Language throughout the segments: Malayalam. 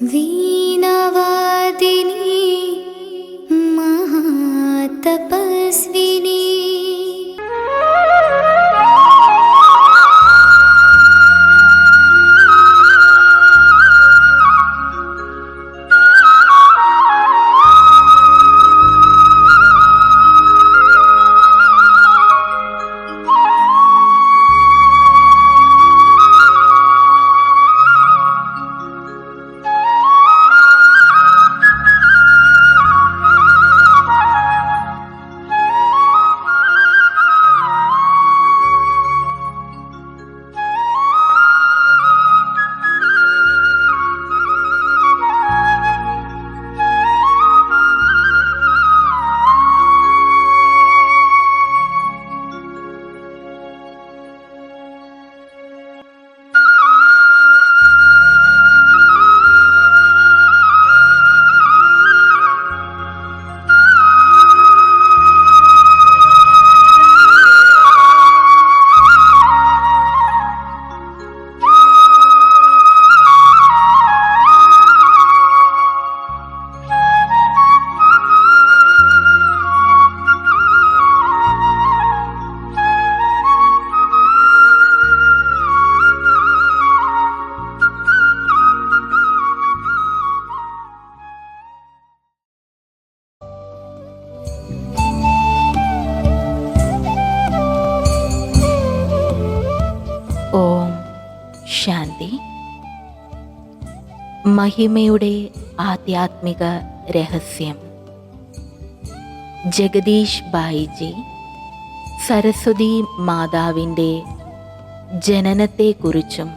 वीणावादिनी महातपस्विनी। ഓം ശാന്തി. മഹിമയുടെ ആധ്യാത്മിക രഹസ്യം. ജഗദീഷ് ഭായിജി സരസ്വതി മാതാവിൻ്റെ ജനനത്തെക്കുറിച്ചും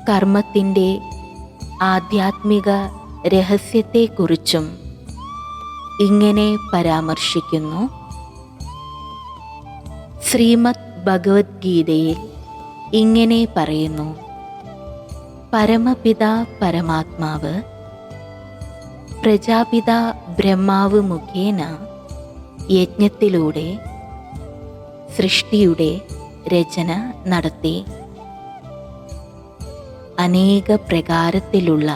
കർമ്മത്തിൻ്റെ ആധ്യാത്മിക രഹസ്യത്തെക്കുറിച്ചും ഇങ്ങനെ പരാമർശിക്കുന്നു. ശ്രീമദ് ഭഗവത്ഗീതയിൽ ഇങ്ങനെ പറയുന്നു: പരമപിതാ പരമാത്മാവ് പ്രജാപിതാ ബ്രഹ്മാവ് മുഖേന യജ്ഞത്തിലൂടെ സൃഷ്ടിയുടെ രചന നടത്തി. അനേക പ്രകാരത്തിലുള്ള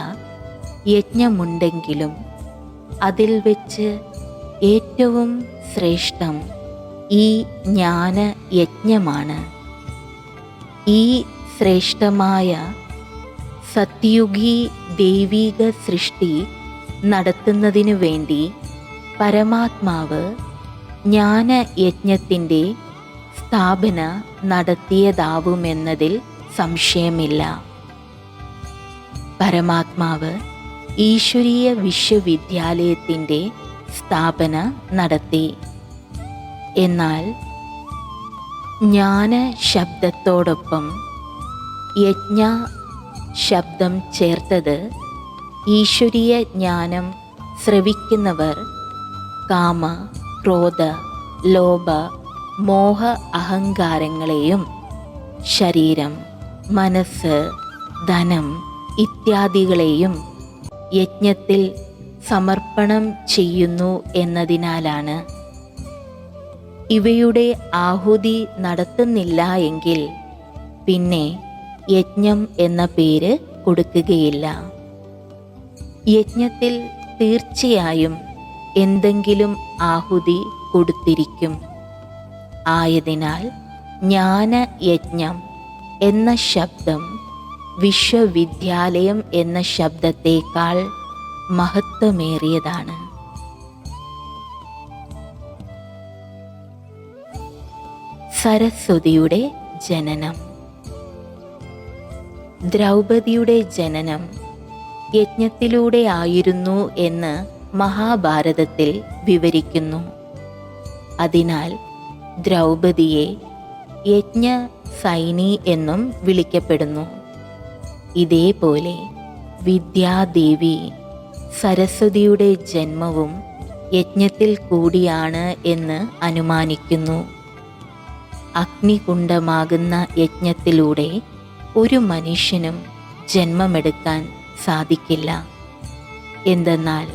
യജ്ഞമുണ്ടെങ്കിലും അതിൽ വെച്ച് ഏറ്റവും ശ്രേഷ്ഠം ഈ ജ്ഞാനയജ്ഞമാണ്. ഈ ശ്രേഷ്ഠമായ സത്യുഗി ദൈവിക സൃഷ്ടി നടത്തുന്നതിനു വേണ്ടി പരമാത്മാവ് ജ്ഞാനയജ്ഞത്തിൻ്റെ സ്ഥാപന നടത്തിയതാവുമെന്നതിൽ സംശയമില്ല. പരമാത്മാവ് ഈശ്വരീയ വിശ്വവിദ്യാലയത്തിൻ്റെ സ്ഥാപന നടത്തി. എന്നാൽ ജ്ഞാന ശബ്ദത്തോടൊപ്പം യജ്ഞ ശബ്ദം ചേർത്തത് ഈശ്വരീയ ജ്ഞാനം ശ്രവിക്കുന്നവർ കാമ, ക്രോധ, ലോഭ, മോഹ അഹങ്കാരങ്ങളെയും ശരീരം, മനസ്സ്, ധനം ഇത്യാദികളെയും യജ്ഞത്തിൽ സമർപ്പണം ചെയ്യുന്നു എന്നതിനാലാണ്. ഇവയുടെ ആഹുതി നടത്തുന്നില്ല എങ്കിൽ പിന്നെ യജ്ഞം എന്ന പേര് കൊടുക്കുകയില്ല. യജ്ഞത്തിൽ തീർച്ചയായും എന്തെങ്കിലും ആഹുതി കൊടുത്തിരിക്കും. ആയതിനാൽ ജ്ഞാനയജ്ഞം എന്ന ശബ്ദം വിശ്വവിദ്യാലയം എന്ന ശബ്ദത്തേക്കാൾ മഹത്വമേറിയതാണ്. സരസ്വതിയുടെ ജനനം. ദ്രൗപദിയുടെ ജനനം യജ്ഞത്തിലൂടെ ആയിരുന്നു എന്ന് മഹാഭാരതത്തിൽ വിവരിക്കുന്നു. അതിനാൽ ദ്രൗപദിയെ യജ്ഞ സൈനി എന്നും വിളിക്കപ്പെടുന്നു. ഇതേപോലെ വിദ്യാദേവി സരസ്വതിയുടെ ജന്മവും യജ്ഞത്തിൽ കൂടിയാണ് എന്ന് അനുമാനിക്കുന്നു. അഗ്നികുണ്ഡമാകുന്ന യജ്ഞത്തിലൂടെ ഒരു മനുഷ്യനും ജന്മമെടുക്കാൻ സാധിക്കില്ല. എന്തെന്നാൽ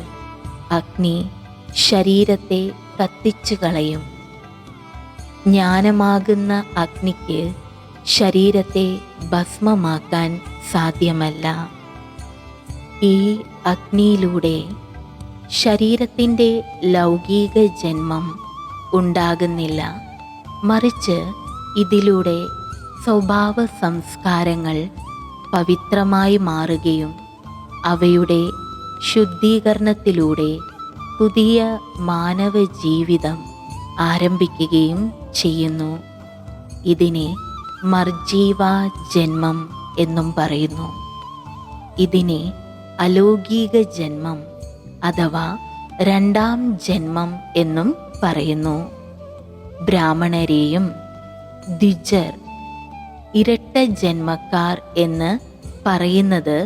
അഗ്നി ശരീരത്തെ കത്തിച്ചു കളയും. ജ്ഞാനമാകുന്ന അഗ്നിക്ക് ശരീരത്തെ ഭസ്മമാക്കാൻ സാധ്യമല്ല. ഈ അഗ്നിയിലൂടെ ശരീരത്തിൻ്റെ ലൗകിക ജന്മം ഉണ്ടാകുന്നില്ല, മറിച്ച് ഇതിലൂടെ സ്വഭാവ സംസ്കാരങ്ങൾ പവിത്രമായി മാറുകയും അവയുടെ ശുദ്ധീകരണത്തിലൂടെ പുതിയ മാനവ ജീവിതം ആരംഭിക്കുകയും ചെയ്യുന്നു. ഇതിനെ മർജീവ ജന്മം എന്നും പറയുന്നു. ഇതിനെ അലൗകിക ജന്മം അഥവാ രണ്ടാം ജന്മം എന്നും പറയുന്നു. ബ്രാഹ്മണരെയും ദ്വിജർ, ഇരട്ട ജന്മക്കാർ എന്ന് പറയുന്നത്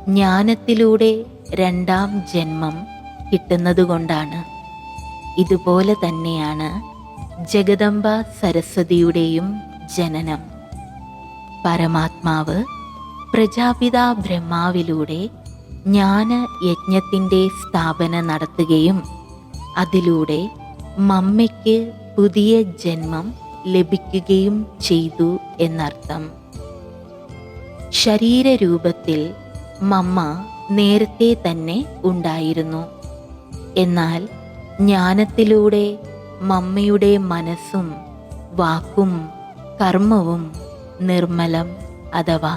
ജ്ഞാനത്തിലൂടെ രണ്ടാം ജന്മം കിട്ടുന്നതുകൊണ്ടാണ്. ഇതുപോലെ തന്നെയാണ് ജഗദംബ സരസ്വതിയുടെയും ജനനം. പരമാത്മാവ് പ്രജാപിതാ ബ്രഹ്മാവിലൂടെ ജ്ഞാനയജ്ഞത്തിൻ്റെ സ്ഥാപന നടത്തുകയും അതിലൂടെ മമ്മയ്ക്ക് പുതിയ ജന്മം ലഭിക്കുകയും ചെയ്തു എന്നർത്ഥം. ശരീരരൂപത്തിൽ മമ്മ നേരത്തെ തന്നെ ഉണ്ടായിരുന്നു. എന്നാൽ ജ്ഞാനത്തിലൂടെ മമ്മയുടെ മനസ്സും വാക്കും കർമ്മവും നിർമ്മലം അഥവാ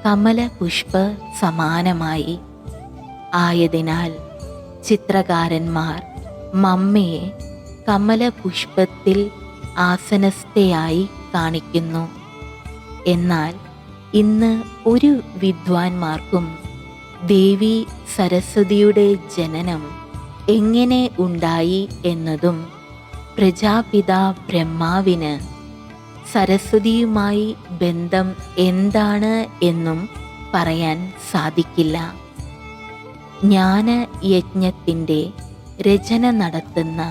കമലപുഷ്പ സമാനമായി. ആയതിനാൽ ചിത്രകാരന്മാർ മമ്മയെ കമലപുഷ്പത്തിൽ ആസനസ്ഥയായി കാണിക്കുന്നു. എന്നാൽ ഇന്ന് ഒരു വിദ്വാൻമാർക്കും ദേവി സരസ്വതിയുടെ ജനനം എങ്ങനെ ഉണ്ടായി എന്നതും പ്രജാപിതാ ബ്രഹ്മാവിന് സരസ്വതിയുമായി ബന്ധം എന്താണ് എന്നും പറയാൻ സാധിക്കില്ല. ജ്ഞാനയജ്ഞത്തിൻ്റെ രചന നടത്തുന്ന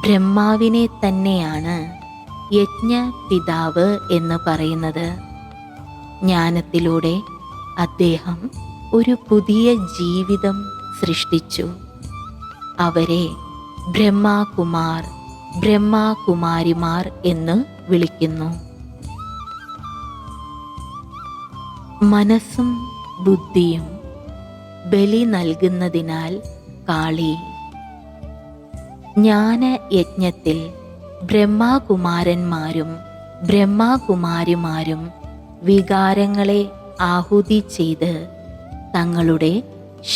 ബ്രഹ്മാവിനെ തന്നെയാണ് യജ്ഞപിതാവ് എന്ന് പറയുന്നത്. ജ്ഞാനത്തിലൂടെ അദ്ദേഹം ഒരു പുതിയ ജീവിതം സൃഷ്ടിച്ചു. അവരെ ബ്രഹ്മാകുമാർ, ബ്രഹ്മാകുമാരിമാർ എന്ന് വിളിക്കുന്നു. മനസ്സും ബുദ്ധിയും ബലി നൽകുന്നതിനാൽ കാളി. ജ്ഞാനയജ്ഞത്തിൽ ബ്രഹ്മാകുമാരന്മാരും ബ്രഹ്മാകുമാരിമാരും വികാരങ്ങളെ ആഹുതി ചെയ്ത് തങ്ങളുടെ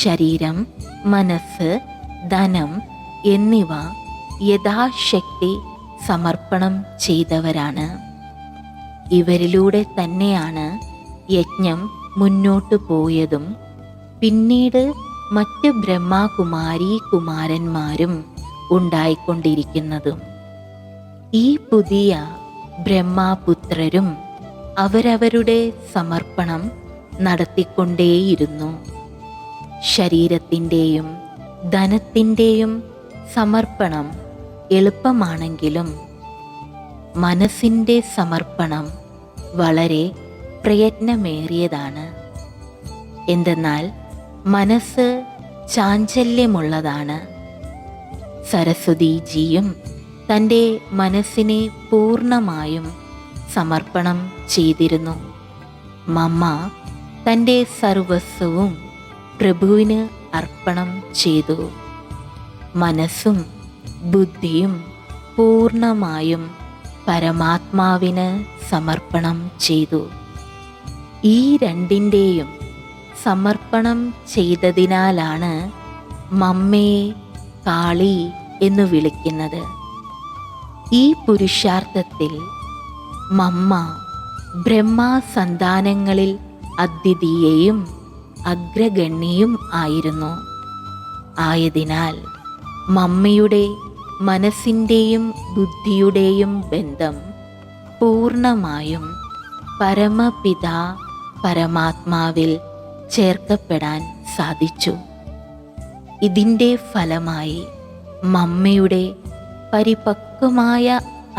ശരീരം, മനസ്സ്, ധനം എന്നിവ യഥാശക്തി സമർപ്പണം ചെയ്തവരാണ്. ഇവരിലൂടെ തന്നെയാണ് യജ്ഞം മുന്നോട്ടു പോയതും പിന്നീട് മറ്റ് ബ്രഹ്മകുമാരി കുമാരന്മാരും ഉണ്ടായിക്കൊണ്ടിരിക്കുന്നതും. ഈ പുതിയ ബ്രഹ്മപുത്രരും അവരവരുടെ സമർപ്പണം നടത്തിക്കൊണ്ടേയിരുന്നു. ശരീരത്തിൻ്റെയും ധനത്തിൻ്റെയും സമർപ്പണം എളുപ്പമാണെങ്കിലും മനസ്സിൻ്റെ സമർപ്പണം വളരെ പ്രയത്നമേറിയതാണ്. എന്തെന്നാൽ മനസ്സ് ചാഞ്ചല്യമുള്ളതാണ്. സരസ്വതിജിയും തൻ്റെ മനസ്സിനെ പൂർണ്ണമായും സമർപ്പണം ചെയ്തിരുന്നു. മമ്മ തൻ്റെ സർവസ്വവും പ്രഭുവിന് അർപ്പണം ചെയ്തു. മനസ്സും ബുദ്ധിയും പൂർണ്ണമായും പരമാത്മാവിന് സമർപ്പണം ചെയ്തു. ഈ രണ്ടിൻ്റെയും സമർപ്പണം ചെയ്തതിനാലാണ് മമ്മയെ കാളി എന്ന് വിളിക്കുന്നത്. ഈ പുരുഷാർത്ഥത്തിൽ മമ്മ ബ്രഹ്മസന്താനങ്ങളിൽ അദ്വിതീയയും അഗ്രഗണ്യയും ആയിരുന്നു. ആയതിനാൽ മമ്മയുടെ മനസ്സിൻ്റെയും ബുദ്ധിയുടെയും ബന്ധം പൂർണ്ണമായും പരമപിതാ പരമാത്മാവിൽ ചേർക്കപ്പെടാൻ സാധിച്ചു. ഇതിൻ്റെ ഫലമായി മമ്മയുടെ പരിപക്വമായ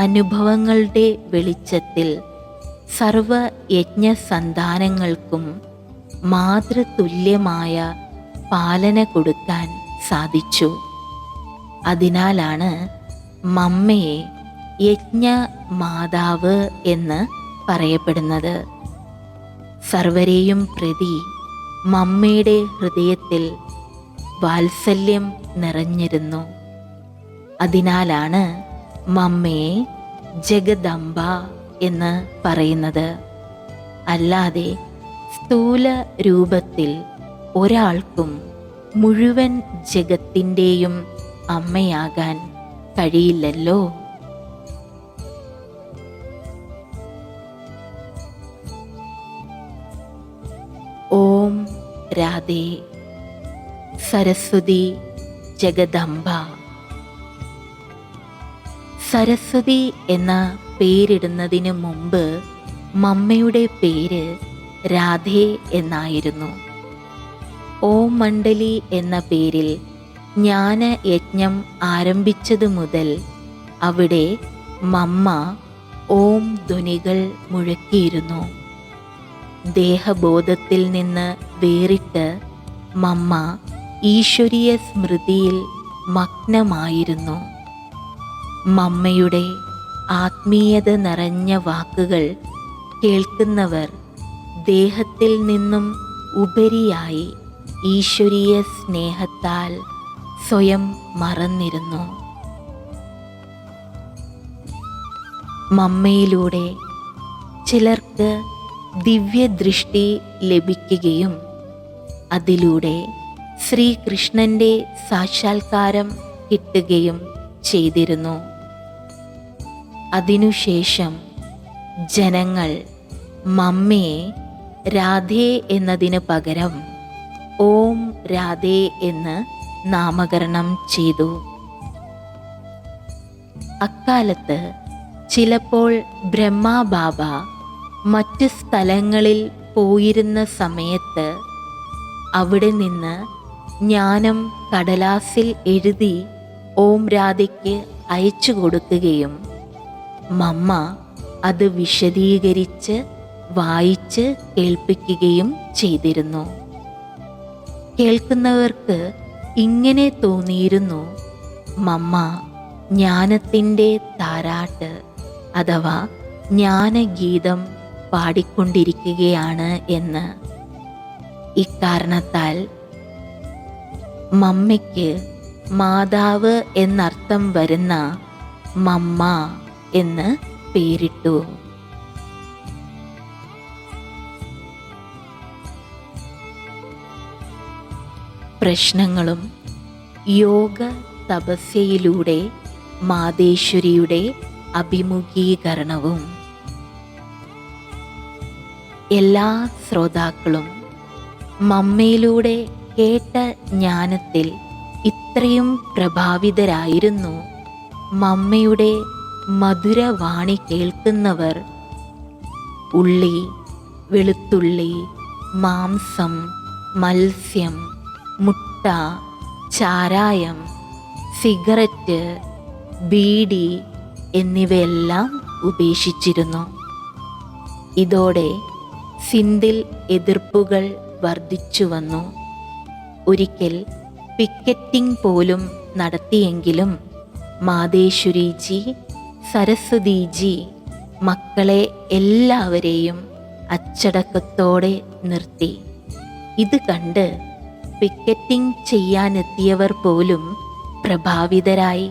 അനുഭവങ്ങളുടെ വെളിച്ചത്തിൽ സർവ യജ്ഞസന്താനങ്ങൾക്കും മാതൃതുല്യമായ പാലന കൊടുക്കാൻ സാധിച്ചു. അതിനാലാണ് മമ്മയെ യജ്ഞമാതാവ് എന്ന് പറയപ്പെടുന്നത്. സർവരെയും പ്രതി മമ്മയുടെ ഹൃദയത്തിൽ വാത്സല്യം നിറഞ്ഞിരുന്നു. അതിനാലാണ് മമ്മയെ ജഗദംബ എന്ന് പറയുന്നത്. അല്ലാതെ സ്ഥൂല രൂപത്തിൽ ഒരാൾക്കും മുഴുവൻ ജഗത്തിൻ്റെയും അമ്മയാകാൻ കഴിയില്ലല്ലോ. ഓം രാധേ. സരസ്വതി ജഗദംബ. സരസ്വതി എന്ന പേരിടുന്നതിന് മുമ്പ് മമ്മയുടെ പേര് രാധേ എന്നായിരുന്നു. ഓം മണ്ഡലി എന്ന പേരിൽ ജ്ഞാനയജ്ഞം ആരംഭിച്ചതു മുതൽ അവിടെ മമ്മ ഓം ധ്വനികൾ മുഴക്കിയിരുന്നു. ദേഹബോധത്തിൽ നിന്ന് വേറിട്ട് മമ്മ ഈശ്വരീയ സ്മൃതിയിൽ മഗ്നമായിരുന്നു. മമ്മയുടെ ആത്മീയത നിറഞ്ഞ വാക്കുകൾ കേൾക്കുന്നവർ ദേഹത്തിൽ നിന്നും ഉപരിയായി ഈശ്വരീയ സ്നേഹത്താൽ സ്വയം മറന്നിരുന്നു. മമ്മയിലൂടെ ചിലർക്ക് ദിവ്യദൃഷ്ടി ലഭിക്കുകയും അതിലൂടെ ശ്രീകൃഷ്ണന്റെ സാക്ഷാത്കാരം കിട്ടുകയും ചെയ്തിരുന്നു. അതിനുശേഷം ജനങ്ങൾ മമ്മയെ രാധേ എന്നതിന് പകരം ഓം രാധേ എന്ന് നാമകരണം ചെയ്തു. അക്കാലത്ത് ചിലപ്പോൾ ബ്രഹ്മബാബ മറ്റ് സ്ഥലങ്ങളിൽ പോയിരുന്ന സമയത്ത് അവിടെ നിന്ന് ജ്ഞാനം കടലാസിൽ എഴുതി ഓം രാധയ്ക്ക് അയച്ചു കൊടുക്കുകയും മമ്മ അത് വിശദീകരിച്ച് വായിച്ച് കേൾപ്പിക്കുകയും ചെയ്തിരുന്നു. കേൾക്കുന്നവർക്ക് ഇങ്ങനെ തോന്നിയിരുന്നു, മമ്മ ജ്ഞാനത്തിൻ്റെ താരാട്ട് അഥവാ ജ്ഞാനഗീതം പാടിക്കൊണ്ടിരിക്കുകയാണ് എന്ന്. ഇക്കാരണത്താൽ മമ്മയ്ക്ക് മാതാവ് എന്നർത്ഥം വരുന്ന മമ്മ എന്ന് പേരിട്ടു. പ്രശ്നങ്ങളും യോഗ തപസ്യയിലൂടെ മാതേശ്വരിയുടെ അഭിമുഖീകരണവും. എല്ലാ ശ്രോതാക്കളും മമ്മയിലൂടെ കേട്ട ജ്ഞാനത്തിൽ ഇത്രയും പ്രഭാവിതരായിരുന്നു. മമ്മയുടെ മധുരവാണി കേൾക്കുന്നവർ ഉള്ളി, വെളുത്തുള്ളി, മാംസം, മത്സ്യം, മുട്ട, ചാരായം, സിഗരറ്റ്, ബീഡി എന്നിവയെല്ലാം ഉപേക്ഷിച്ചിരുന്നു. ഇതോടെ സിന്ധിൽ എതിർപ്പുകൾ വർദ്ധിച്ചു വന്നു. ഒരിക്കൽ പിക്കറ്റിംഗ് പോലും നടത്തിയെങ്കിലും മാതേശ്വരിജി, സരസ്വതിജി മക്കളെ എല്ലാവരെയും അച്ചടക്കത്തോടെ നിർത്തി. ഇത് കണ്ട് പിക്കറ്റിംഗ് ചെയ്യാനെത്തിയവർ പോലും പ്രഭാവിതരായി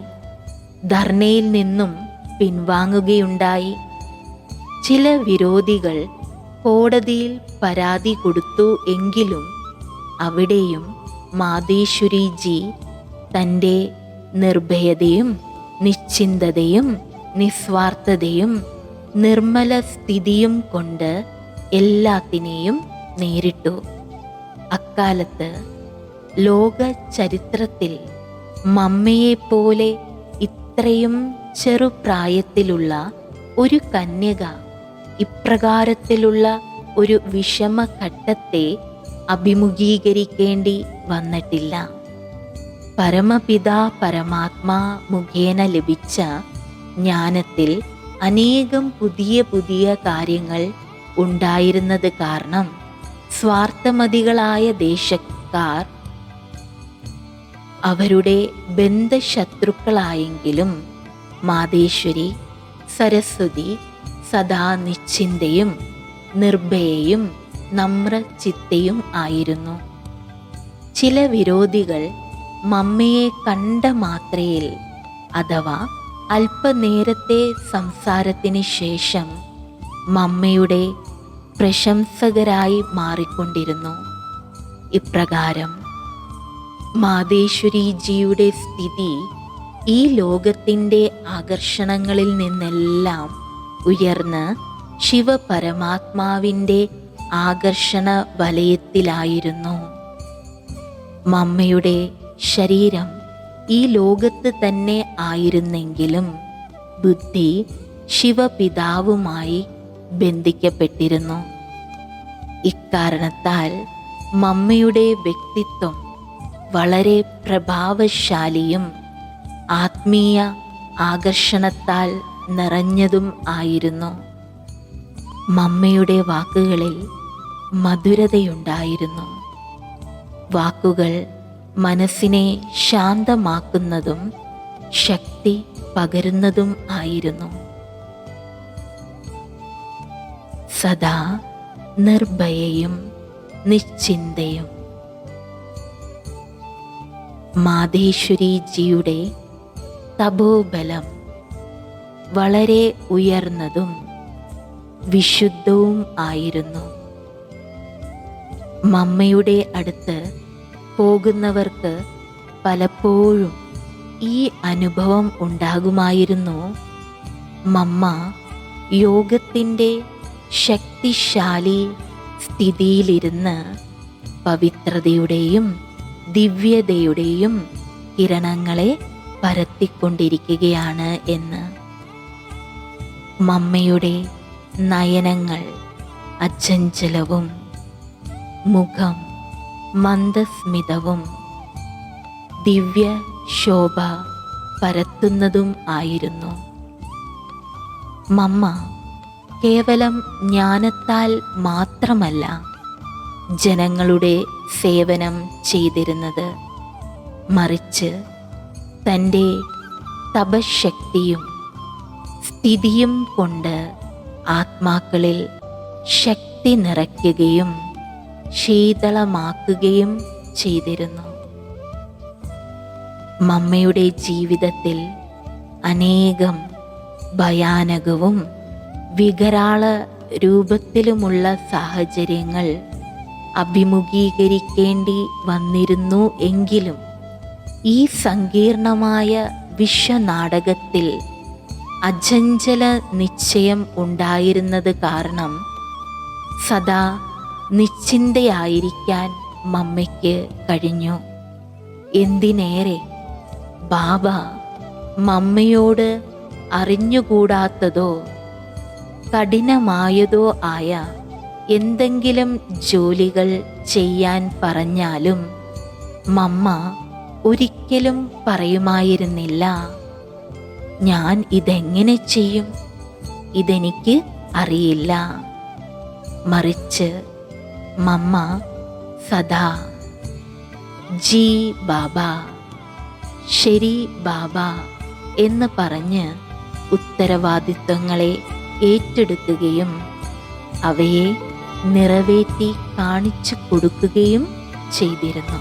ധർണയിൽ നിന്നും പിൻവാങ്ങുകയുണ്ടായി. ചില വിരോധികൾ കോടതിയിൽ പരാതി കൊടുത്തു എങ്കിലും അവിടെയും മാതേശ്വരിജി തൻ്റെ നിർഭയതയും നിശ്ചിന്തതയും നിസ്വാർത്ഥതയും നിർമ്മല സ്ഥിതിയും കൊണ്ട് എല്ലാത്തിനെയും നേരിട്ടു. അക്കാലത്ത് ലോക ചരിത്രത്തിൽ മമ്മയെപ്പോലെ ഇത്രയും ചെറുപ്രായത്തിലുള്ള ഒരു കന്യക ഇപ്രകാരത്തിലുള്ള ഒരു വിഷമഘട്ടത്തെ അഭിമുഖീകരിക്കേണ്ടി വന്നിട്ടില്ല. പരമപിതാ പരമാത്മാ മുഖേന ലഭിച്ച ജ്ഞാനത്തിൽ അനേകം പുതിയ പുതിയ കാര്യങ്ങൾ ഉണ്ടായിരുന്നത് കാരണം സ്വാർത്ഥമതികളായ ദേശക്കാർ അവരുടെ ബന്ധശത്രുക്കളായെങ്കിലും മാതേശ്വരി സരസ്വതി സദാ നിശ്ചിന്തയും നിർഭയയും നമ്രചിത്തയും ആയിരുന്നു. ചില വിരോധികൾ മമ്മയെ കണ്ട മാത്രയിൽ അഥവാ അല്പനേരത്തെ സംസാരത്തിന് ശേഷം മമ്മയുടെ പ്രശംസകരായി മാറിക്കൊണ്ടിരുന്നു. ഇപ്രകാരം മാതേശ്വരിജിയുടെ സ്ഥിതി ഈ ലോകത്തിൻ്റെ ആകർഷണങ്ങളിൽ നിന്നെല്ലാം ഉയർന്ന് ശിവപരമാത്മാവിൻ്റെ ആകർഷണ വലയത്തിലായിരുന്നു. മമ്മയുടെ ശരീരം ഈ ലോകത്ത് തന്നെ ആയിരുന്നെങ്കിലും ബുദ്ധി ശിവപിതാവുമായി ബന്ധിക്കപ്പെട്ടിരുന്നു. ഇക്കാരണത്താൽ മമ്മയുടെ വ്യക്തിത്വം വളരെ പ്രഭാവശാലിയും ആത്മീയ ആകർഷണത്താൽ നിറഞ്ഞതും ആയിരുന്നു. മമ്മയുടെ വാക്കുകളിൽ മധുരതയുണ്ടായിരുന്നു. വാക്കുകൾ മനസ്സിനെ ശാന്തമാക്കുന്നതും ശക്തി പകരുന്നതും ആയിരുന്നു. സദാ നിർഭയയും നിശ്ചിന്തയും. മാതേശ്വരിജിയുടെ തപോബലം വളരെ ഉയർന്നതും വിശുദ്ധവും ആയിരുന്നു. മമ്മയുടെ അടുത്ത് പോകുന്നവർക്ക് പലപ്പോഴും ഈ അനുഭവം ഉണ്ടാകുമായിരുന്നു. മമ്മ യോഗത്തിൻ്റെ ശക്തിശാലി സ്ഥിതിയിലിരുന്ന് പവിത്രതയുടെയും ദിവ്യതയുടെയും കിരണങ്ങളെ പരത്തിക്കൊണ്ടിരിക്കുകയാണ് എന്ന്. മമ്മയുടെ നയനങ്ങൾ അചഞ്ചലവും മുഖം മന്ദസ്മിതവും ദിവ്യ ശോഭ പരത്തുന്നതും ആയിരുന്നു. മമ്മ കേവലം ജ്ഞാനത്താൽ മാത്രമല്ല ജനങ്ങളുടെ സേവനം ചെയ്തിരുന്നത്, മറിച്ച് തൻ്റെ തപശക്തിയും സ്ഥിതിയും കൊണ്ട് ആത്മാക്കളിൽ ശക്തി നിറയ്ക്കുകയും ശീതളമാക്കുകയും ചെയ്തിരുന്നു. മമ്മയുടെ ജീവിതത്തിൽ അനേകം ഭയാനകവും വികരാള രൂപത്തിലുമുള്ള സാഹചര്യങ്ങൾ അഭിമുഖീകരിക്കേണ്ടി വന്നിരുന്നു. എങ്കിലും ഈ സങ്കീർണമായ വിശ്വനാടകത്തിൽ അചഞ്ചല നിശ്ചയം ഉണ്ടായിരുന്നത് കാരണം സദാ നിശ്ചിന്തയായിരിക്കാൻ മമ്മയ്ക്ക് കഴിഞ്ഞു. എന്തിനേറെ ബാബ മമ്മയോട് അറിഞ്ഞുകൂടാത്തതോ കഠിനമായതോ ആയ എന്തെങ്കിലും ജോലികൾ ചെയ്യാൻ പറഞ്ഞാലും മമ്മ ഒരിക്കലും പറയുമായിരുന്നില്ല, ഞാൻ ഇതെങ്ങനെ ചെയ്യും, ഇതെനിക്ക് അറിയില്ല. മറിച്ച് മമ്മ സദാ ജി ബാബ, ശരി ബാബ എന്ന് പറഞ്ഞ് ഉത്തരവാദിത്വങ്ങളെ ഏറ്റെടുക്കുകയും അവയെ നിറവേറ്റി കാണിച്ചു കൊടുക്കുകയും ചെയ്തിരുന്നു.